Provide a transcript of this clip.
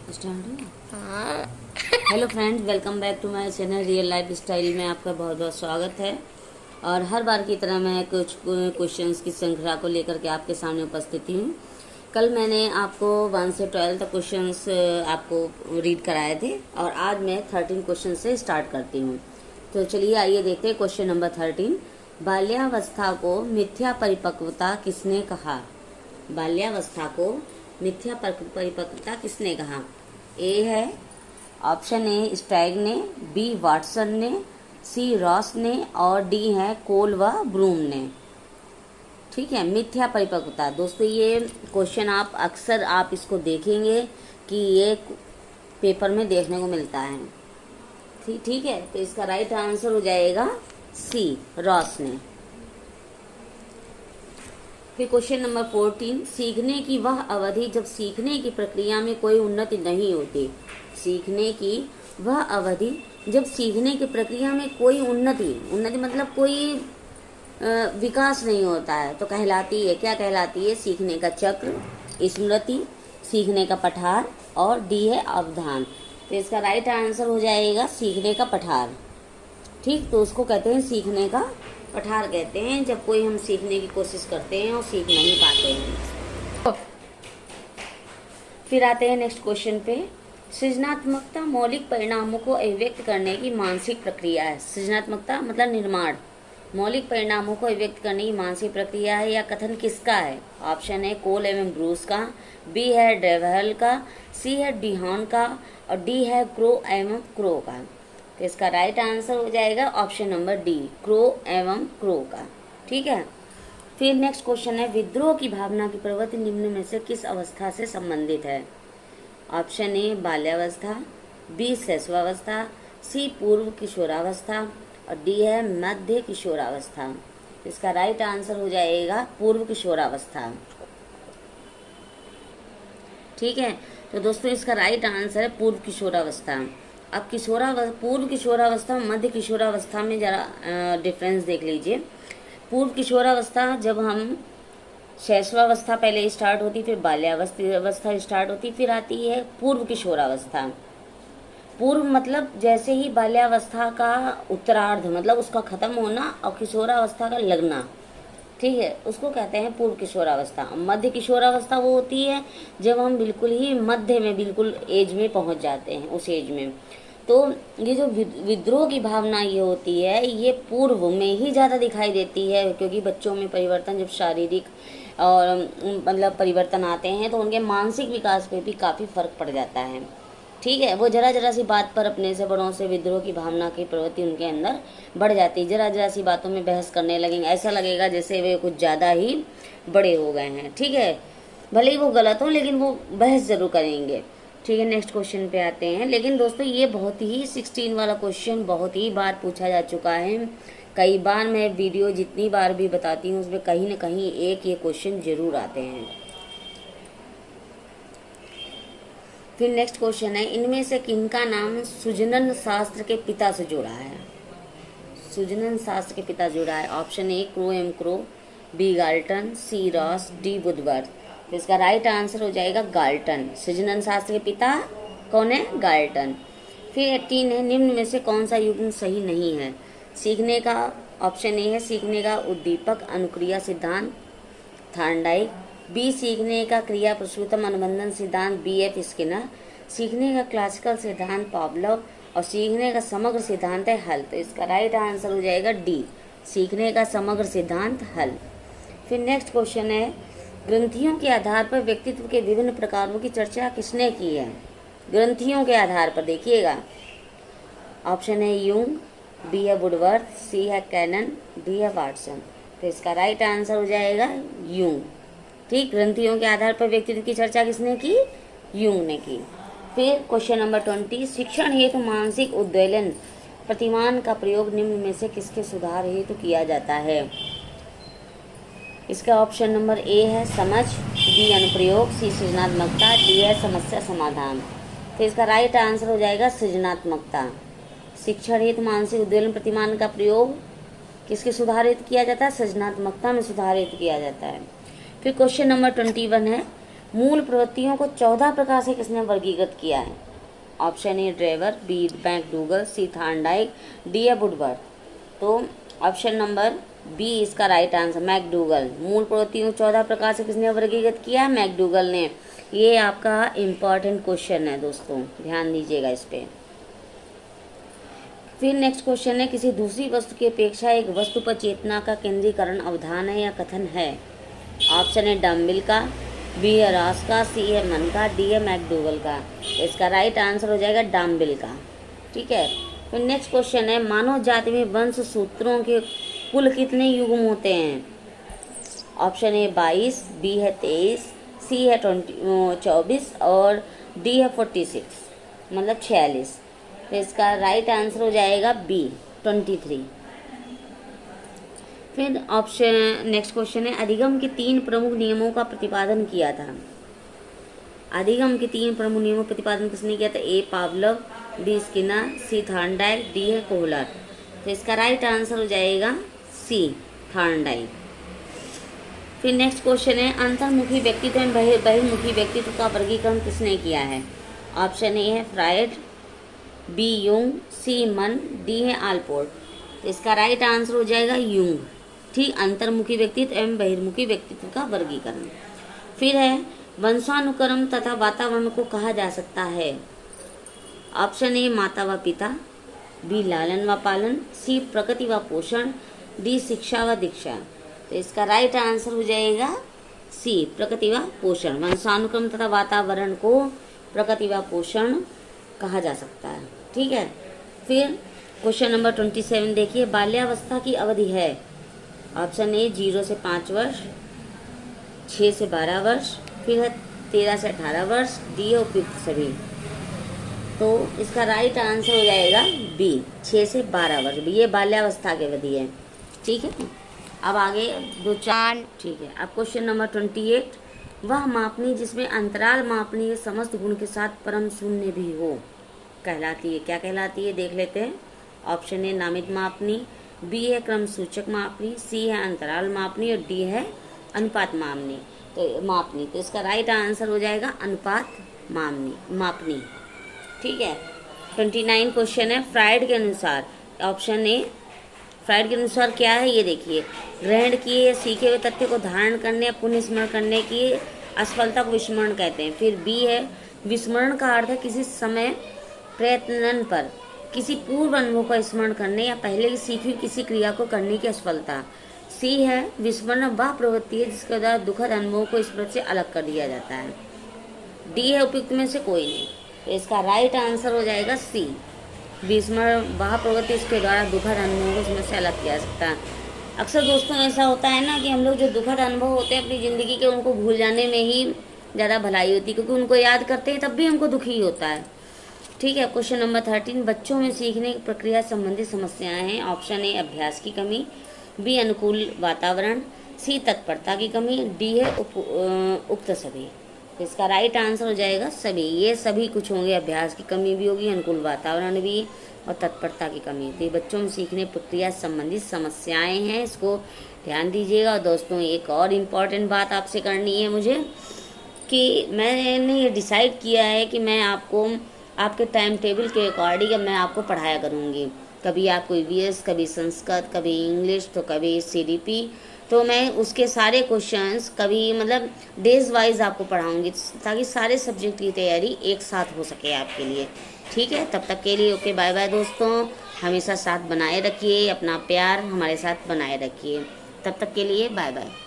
Start हो। हाँ। Hello friends, welcome back to my channel real life style में आपका बहुत बहुत स्वागत है। और हर बार की तरह मैं कुछ क्वेश्चंस की श्रृंखला को लेकर के आपके सामने उपस्थित हूँ। कल मैंने आपको 1 से 12 तक क्वेश्चंस आपको रीड कराए थे और आज मैं 13 क्वेश्चन से स्टार्ट करती हूँ। तो चलिए आइए देखते हैं क्वेश्चन नंबर 13। बाल्यावस्था को मिथ्या परिपक्वता किसने कहा? बाल्यावस्था को मिथ्या परिपक्वता किसने कहा? ए है ऑप्शन ए स्ट्रैग ने, बी वाटसन ने, सी रॉस ने और डी है कोल व ब्रूम ने। ठीक है, मिथ्या परिपक्वता। दोस्तों ये क्वेश्चन आप अक्सर आप इसको देखेंगे कि ये पेपर में देखने को मिलता है। ठीक है, तो इसका राइट आंसर हो जाएगा सी रॉस ने। फिर क्वेश्चन नंबर 14, सीखने की वह अवधि जब सीखने की प्रक्रिया में कोई उन्नति नहीं होती। सीखने की वह अवधि जब सीखने की प्रक्रिया में कोई उन्नति मतलब कोई विकास नहीं होता है तो कहलाती है, क्या कहलाती है? सीखने का चक्र, स्मृति, सीखने का पठार और डी है अवधान। तो इसका राइट आंसर हो जाएगा सीखने का पठार। ठीक, तो उसको कहते हैं सीखने का पठार कहते हैं जब कोई हम सीखने की कोशिश करते हैं और सीख नहीं पाते हैं। फिर आते हैं नेक्स्ट क्वेश्चन पे। सृजनात्मकता मौलिक परिणामों को अभिव्यक्त करने की मानसिक प्रक्रिया है। सृजनात्मकता मतलब निर्माण, मौलिक परिणामों को अभिव्यक्त करने की मानसिक प्रक्रिया है या कथन किसका है? ऑप्शन है कोल एवं ब्रूस का, बी है ड्रेवहल का, सी है डिहान का और डी है क्रो एवं क्रो का। तो इसका राइट आंसर हो जाएगा ऑप्शन नंबर डी, क्रो एवं क्रो का। ठीक है, फिर नेक्स्ट क्वेश्चन है विद्रोह की भावना की प्रवृत्ति निम्न में से किस अवस्था से संबंधित है? ऑप्शन ए बाल्यावस्था, बी शैशवावस्था, सी पूर्व किशोरावस्था और डी है मध्य किशोरावस्था। इसका राइट आंसर हो जाएगा पूर्व किशोरावस्था। ठीक है, तो दोस्तों इसका राइट आंसर है पूर्व किशोरावस्था। अब पूर्व किशोरावस्था मध्य किशोरावस्था में जरा डिफरेंस देख लीजिए। पूर्व किशोरावस्था जब हम शैशवावस्था पहले स्टार्ट होती, फिर बाल्यावस्था स्टार्ट होती, फिर आती है पूर्व किशोरावस्था। पूर्व मतलब जैसे ही बाल्यावस्था का उत्तरार्ध मतलब उसका खत्म होना और किशोरावस्था का लगना, ठीक है, उसको कहते हैं पूर्व किशोरावस्था। मध्य किशोरावस्था वो होती है जब हम बिल्कुल ही मध्य में बिल्कुल एज में पहुंच जाते हैं, उस एज में। तो ये जो विद्रोह की भावना ये होती है ये पूर्व में ही ज़्यादा दिखाई देती है, क्योंकि बच्चों में परिवर्तन जब शारीरिक और मतलब परिवर्तन आते हैं तो उनके मानसिक विकास पे भी काफ़ी फर्क पड़ जाता है। ठीक है, वो जरा जरा सी बात पर अपने से बड़ों से विद्रोह की भावना की प्रवृत्ति उनके अंदर बढ़ जाती है। जरा जरा सी बातों में बहस करने लगेंगे, ऐसा लगेगा जैसे वे कुछ ज़्यादा ही बड़े हो गए हैं। ठीक है, भले ही वो गलत हो लेकिन वो बहस जरूर करेंगे। ठीक है, नेक्स्ट क्वेश्चन पे आते हैं। लेकिन दोस्तों ये बहुत ही 16 वाला क्वेश्चन बहुत ही बार पूछा जा चुका है। कई बार मैं वीडियो जितनी बार भी बताती हूँ उसमें कहीं न कहीं एक ये क्वेश्चन जरूर आते हैं। फिर नेक्स्ट क्वेश्चन है इनमें से किनका नाम सुजनन शास्त्र के पिता से जुड़ा है? सुजनन शास्त्र के पिता जुड़ा है। Option A Crow and Crow, B Galton, C Ross, D Woodworth. तो इसका राइट आंसर हो जाएगा गाल्टन। सुजनन शास्त्र के पिता कौन है? गाल्टन। फिर 18 है निम्न में से कौन सा युग्म सही नहीं है? सीखने का ऑप्शन ए है सीखने का उद्दीपक अनुक्रिया सिद्धांत थार्नडाइक, बी सीखने का क्रिया प्रसूतम अनुबंधन सिद्धांत बी एफ स्किनर, सीखने का क्लासिकल सिद्धांत पावलोव और सीखने का समग्र सिद्धांत है हल। तो इसका राइट आंसर हो जाएगा डी, सीखने का समग्र सिद्धांत हल। फिर नेक्स्ट क्वेश्चन है ग्रंथियों के आधार पर व्यक्तित्व के विभिन्न प्रकारों की चर्चा किसने की है? ग्रंथियों के आधार पर देखिएगा, ऑप्शन है यूंग, बी है वुडवर्थ, सी है कैनन, डी है वाटसन। तो इसका राइट आंसर हो जाएगा यूंग। ठीक, ग्रंथियों के आधार पर व्यक्तित्व की चर्चा किसने की? यूंग ने की। फिर क्वेश्चन नंबर 20 शिक्षण हेतु मानसिक उद्वेलन प्रतिमान का प्रयोग निम्न में से किसके सुधार हेतु किया जाता है? इसका ऑप्शन नंबर ए है समझ, बी अनुप्रयोग, सी सृजनात्मकता, डी है समस्या समाधान। तो इसका राइट आंसर हो जाएगा सृजनात्मकता। शिक्षण हेतु मानसिक उद्वेलन प्रतिमान का प्रयोग किसके सुधार हेतु किया जाता है? सृजनात्मकता में सुधार हेतु किया जाता है। फिर क्वेश्चन नंबर 21 है मूल प्रवृत्तियों को 14 प्रकार से किसने वर्गीकृत किया है? Option A Drever, B McDougall, C Thorndike, D है वुडवर्थ। तो ऑप्शन नंबर बी इसका राइट आंसर, मैकडूगल। मूल प्रवृत्तियों को 14 प्रकार से किसने वर्गीकृत किया? मैकडूगल ने। ये आपका इम्पॉर्टेंट क्वेश्चन है दोस्तों, ध्यान दीजिएगा इस पे। फिर नेक्स्ट क्वेश्चन है, किसी दूसरी वस्तु की अपेक्षा एक वस्तु पर चेतना का केंद्रीकरण अवधान है या कथन है? ऑप्शन है डम्बिल का, बी है रॉस का, सी है मन का, डी है मैकडूगल का। इसका राइट आंसर हो जाएगा डम्बिल का। ठीक है। फिर नेक्स्ट क्वेश्चन है, मानव जाति में वंश सूत्रों के कुल कितने युग्म होते हैं? ऑप्शन ए 22, बी है 23, सी है 24 और डी है 46, मतलब 46। तो इसका राइट आंसर हो जाएगा बी 23। फिर ऑप्शन नेक्स्ट क्वेश्चन है, अधिगम के 3 प्रमुख नियमों का प्रतिपादन किया था। अधिगम के 3 प्रमुख नियमों का प्रतिपादन किसने किया था? ए पावलोव, बी स्किनर, सी थार्नडाइक, डी है कोहलर। तो इसका राइट आंसर हो जाएगा सी थार्नडाइक। फिर नेक्स्ट क्वेश्चन है, अंतर्मुखी व्यक्तित्व एवं बहिर्मुखी व्यक्तित्व का वर्गीकरण किसने किया है? ऑप्शन ए है फ्रायड, बी यूंग, सी मन, डी है आलपोर्ट। तो इसका राइट आंसर हो जाएगा यूंग। ठीक, अंतर्मुखी व्यक्तित्व एवं बहिर्मुखी व्यक्तित्व का वर्गीकरण। फिर है, वंशानुक्रम तथा वातावरण को कहा जा सकता है। ऑप्शन ए माता व पिता, बी लालन व पालन, सी प्रकृति व पोषण, डी शिक्षा व दीक्षा। तो इसका राइट आंसर हो जाएगा सी प्रकृति व पोषण। वंशानुक्रम तथा वातावरण को प्रकृति व पोषण कहा जा सकता है। ठीक है। फिर क्वेश्चन नंबर 27 देखिए, बाल्यावस्था की अवधि है। ऑप्शन ए 0 से 5 वर्ष, 6 से 12 वर्ष, फिर है 13 से 18 वर्ष, डी है उपयुक्त सभी। तो इसका राइट आंसर हो जाएगा बी 6 से 12 वर्ष। ये बाल्यावस्था की अवधि है। ठीक है। अब आगे 2-4। ठीक है। अब क्वेश्चन नंबर 28, वह मापनी जिसमें अंतराल मापनी के समस्त गुण के साथ परम शून्य भी हो कहलाती है। क्या कहलाती है देख लेते हैं। ऑप्शन ए नामित मापनी, बी है क्रम सूचक मापनी, सी है अंतराल मापनी और डी है अनुपात मापनी। तो इसका राइट आंसर हो जाएगा अनुपात मापनी। ठीक है। 29 क्वेश्चन है, फ्रायड के अनुसार, ऑप्शन ए फ्रायड के अनुसार क्या है ये देखिए, ग्रहण किए या सीखे हुए तथ्य को धारण करने या पुनः स्मरण करने की असफलता को विस्मरण कहते हैं। फिर बी है, विस्मरण का अर्थ है किसी समय प्रयत्न पर किसी पूर्व अनुभव का स्मरण करने या पहले की सीखी हुई किसी क्रिया को करने की असफलता। सी है, विस्मरण वह प्रवृत्ति है जिसके द्वारा दुखद अनुभव को स्मृति से अलग कर दिया जाता है। डी है उपयुक्त में से कोई नहीं। तो इसका राइट आंसर हो जाएगा सी, विस्मरण वह प्रवृत्ति इसके द्वारा दुखद अनुभव को स्मृति से अलग किया जा सकता है। अक्सर दोस्तों ऐसा होता है ना कि हम लोग जो दुखद अनुभव होते हैं अपनी ज़िंदगी के, उनको भूल जाने में ही ज़्यादा भलाई होती है, क्योंकि उनको याद करते हैं तब भी हमको दुख ही होता है। ठीक है। क्वेश्चन नंबर 13, बच्चों में सीखने की प्रक्रिया संबंधित समस्याएं हैं। ऑप्शन ए अभ्यास की कमी, बी अनुकूल वातावरण, सी तत्परता की कमी, डी है उक्त सभी। तो इसका राइट आंसर हो जाएगा सभी। ये सभी कुछ होंगे, अभ्यास की कमी भी होगी, अनुकूल वातावरण भी और तत्परता की कमी। तो ये बच्चों में सीखने प्रक्रिया संबंधित समस्याएं हैं, इसको ध्यान दीजिएगा। और दोस्तों एक और इम्पॉर्टेंट बात आपसे करनी है मुझे, कि मैंने ये डिसाइड किया है कि मैं आपको आपके टाइम टेबल के अकॉर्डिंग मैं आपको पढ़ाया करूँगी। कभी आपको ईवीएस, कभी संस्कृत, कभी इंग्लिश, तो कभी सीडीपी। तो मैं उसके सारे क्वेश्चंस कभी मतलब डेज वाइज आपको पढ़ाऊंगी, ताकि सारे सब्जेक्ट की तैयारी एक साथ हो सके आपके लिए। ठीक है। तब तक के लिए ओके, बाय बाय दोस्तों। हमेशा साथ बनाए रखिए, अपना प्यार हमारे साथ बनाए रखिए। तब तक के लिए बाय बाय।